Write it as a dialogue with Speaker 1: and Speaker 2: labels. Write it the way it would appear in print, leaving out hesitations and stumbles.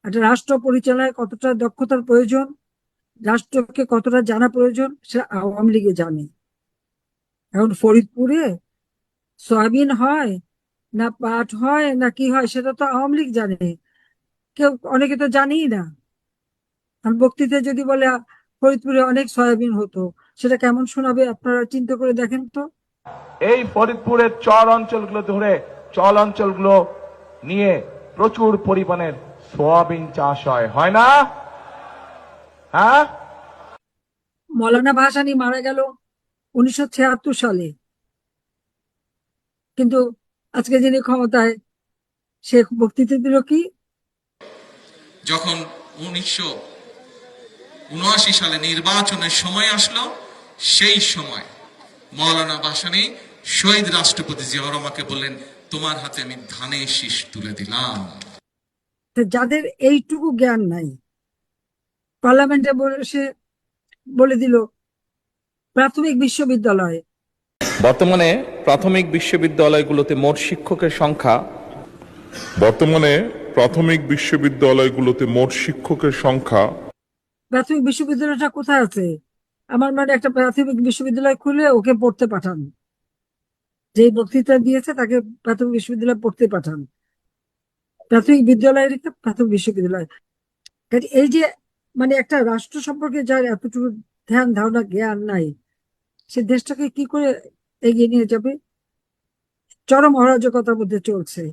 Speaker 1: একটা রাষ্ট্র পরিচালনায় কতটা দক্ষতার প্রয়োজন, রাষ্ট্রকে কতটা জানা প্রয়োজন, সেটা আওয়ামী লীগে জানে। এখন ফরিদপুরে সয়াবিন হয় না পাট হয় না কি হয় সেটা তো আওয়ামী লীগ জানে, অনেকে তো জানেই না। আর বক্তৃতায় যদি বলে ফরিদপুরে অনেক সয়াবিন হতো, সেটা কেমন শোনাবে আপনারা চিন্তা করে দেখেন তো।
Speaker 2: এই ফরিদপুরের চর অঞ্চলগুলো ধরে চল অঞ্চলগুলো নিয়ে প্রচুর পরিমাণের সোয়াবিন চাষ হয় না? হ্যাঁ,
Speaker 1: মৌলানা ভাসানী মারা গেল 1976 সালে, কিন্তু আজকে যিনি ক্ষমতায়, সে বক্তৃতা দিল কি?
Speaker 3: যখন 1979 সালে নির্বাচনের সময় আসলো, সেই সময় মৌলানা ভাসানী শহীদ রাষ্ট্রপতি জিয়াউর রহমানকে বললেন, তোমার হাতে আমি ধানের শীষ তুলে দিলাম।
Speaker 1: যাদের এইটুকু জ্ঞান নাই, পার্লামেন্টে বসে বলে দিল প্রাথমিক বিশ্ববিদ্যালয়।
Speaker 4: বর্তমানে প্রাথমিক বিশ্ববিদ্যালয়গুলোতে মোট শিক্ষকের সংখ্যা
Speaker 1: প্রাথমিক বিশ্ববিদ্যালয়টা কোথায় আছে? আমার মানে একটা প্রাথমিক বিশ্ববিদ্যালয় খুলে ওকে পড়তে পাঠান, যে বক্তৃতা দিয়েছে তাকে প্রাথমিক বিশ্ববিদ্যালয়ে পড়তে পাঠান। প্রাথমিক বিদ্যালয় রেখে প্রাথমিক বিশ্ববিদ্যালয়। কাজে এই যে মানে একটা রাষ্ট্র সম্পর্কে যার এতটুকু ধ্যান ধারণা জ্ঞান নাই, সে দেশটাকে কি করে এগিয়ে নিয়ে যাবে? চরম অরাজকতার মধ্যে চলছে।